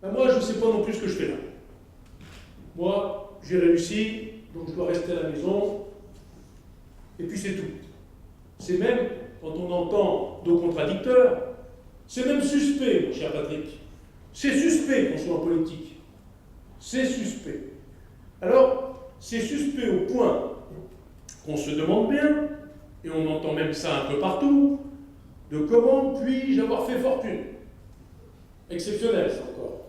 Ben moi, je ne sais pas non plus ce que je fais là. Moi, j'ai réussi, donc je dois rester à la maison, et puis c'est tout. C'est même, quand on entend nos contradicteurs, c'est même suspect, mon cher Patrick. C'est suspect qu'on soit en politique. C'est suspect. Alors, c'est suspect au point qu'on se demande bien, et on entend même ça un peu partout, de comment puis-je avoir fait fortune. Exceptionnel, ça encore.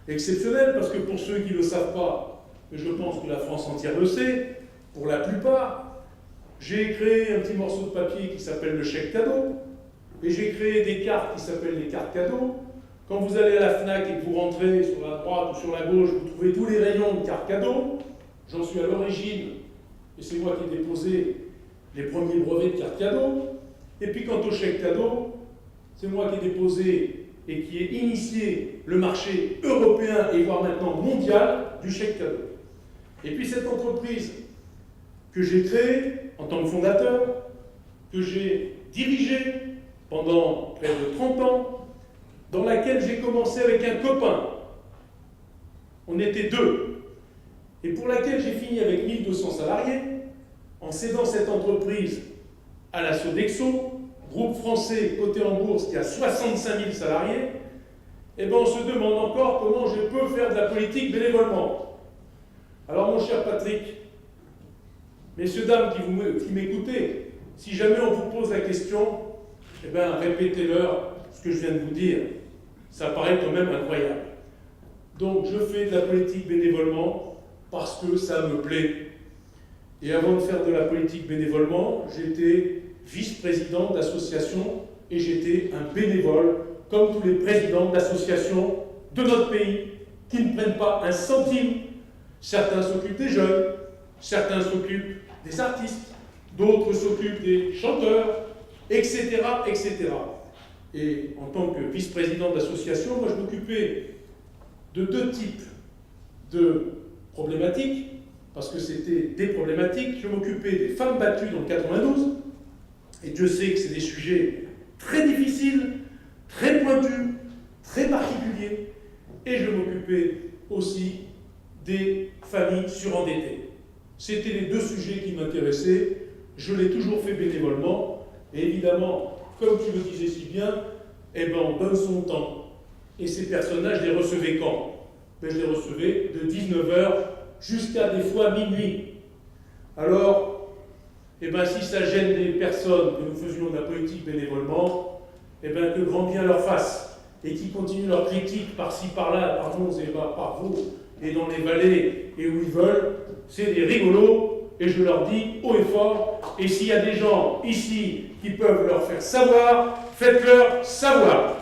Exceptionnel parce que pour ceux qui ne le savent pas, et je pense que la France entière le sait, pour la plupart, j'ai créé un petit morceau de papier qui s'appelle le chèque cadeau, et j'ai créé des cartes qui s'appellent les cartes cadeaux. Quand vous allez à la FNAC et que vous rentrez sur la droite ou sur la gauche, vous trouvez tous les rayons de cartes cadeaux. J'en suis à l'origine, et c'est moi qui ai déposé les premiers brevets de cartes cadeaux. Et puis quant au chèque cadeau, c'est moi qui ai déposé et qui ai initié le marché européen et voire maintenant mondial du chèque cadeau. Et puis cette entreprise que j'ai créée en tant que fondateur, que j'ai dirigée pendant près de 30 ans, dans laquelle j'ai commencé avec un copain. On était deux. Et pour laquelle j'ai fini avec 1200 salariés, en cédant cette entreprise à la Sodexo, groupe français coté en bourse qui a 65 000 salariés, eh bien on se demande encore comment je peux faire de la politique bénévolement. Alors mon cher Patrick, messieurs, dames qui m'écoutez, si jamais on vous pose la question, eh bien répétez-leur ce que je viens de vous dire. Ça paraît quand même incroyable. Donc je fais de la politique bénévolement parce que ça me plaît. Et avant de faire de la politique bénévolement, j'étais vice-président d'association et j'étais un bénévole, comme tous les présidents d'associations de notre pays, qui ne prennent pas un centime. Certains s'occupent des jeunes, certains s'occupent des artistes, d'autres s'occupent des chanteurs, etc., etc. Et en tant que vice-président d'association, moi je m'occupais de deux types de problématiques, parce que c'était des problématiques. Je m'occupais des femmes battues dans le 92, et Dieu sait que c'est des sujets très difficiles, très pointus, très particuliers, et je m'occupais aussi des familles surendettées. C'était les deux sujets qui m'intéressaient, je l'ai toujours fait bénévolement, et évidemment, comme tu le disais si bien, eh ben on donne son temps. Et ces personnages, je les recevais quand? Ben, je les recevais de 19h jusqu'à des fois minuit. Alors, eh ben, si ça gêne des personnes que nous faisions de la politique bénévolement, eh ben, que grand bien leur fasse, et qui continuent leur critique par-ci, par-là, par nous et par vous, et dans les vallées, et où ils veulent, c'est des rigolos, et je leur dis haut et fort, et s'il y a des gens ici qui peuvent leur faire savoir, faites-leur savoir.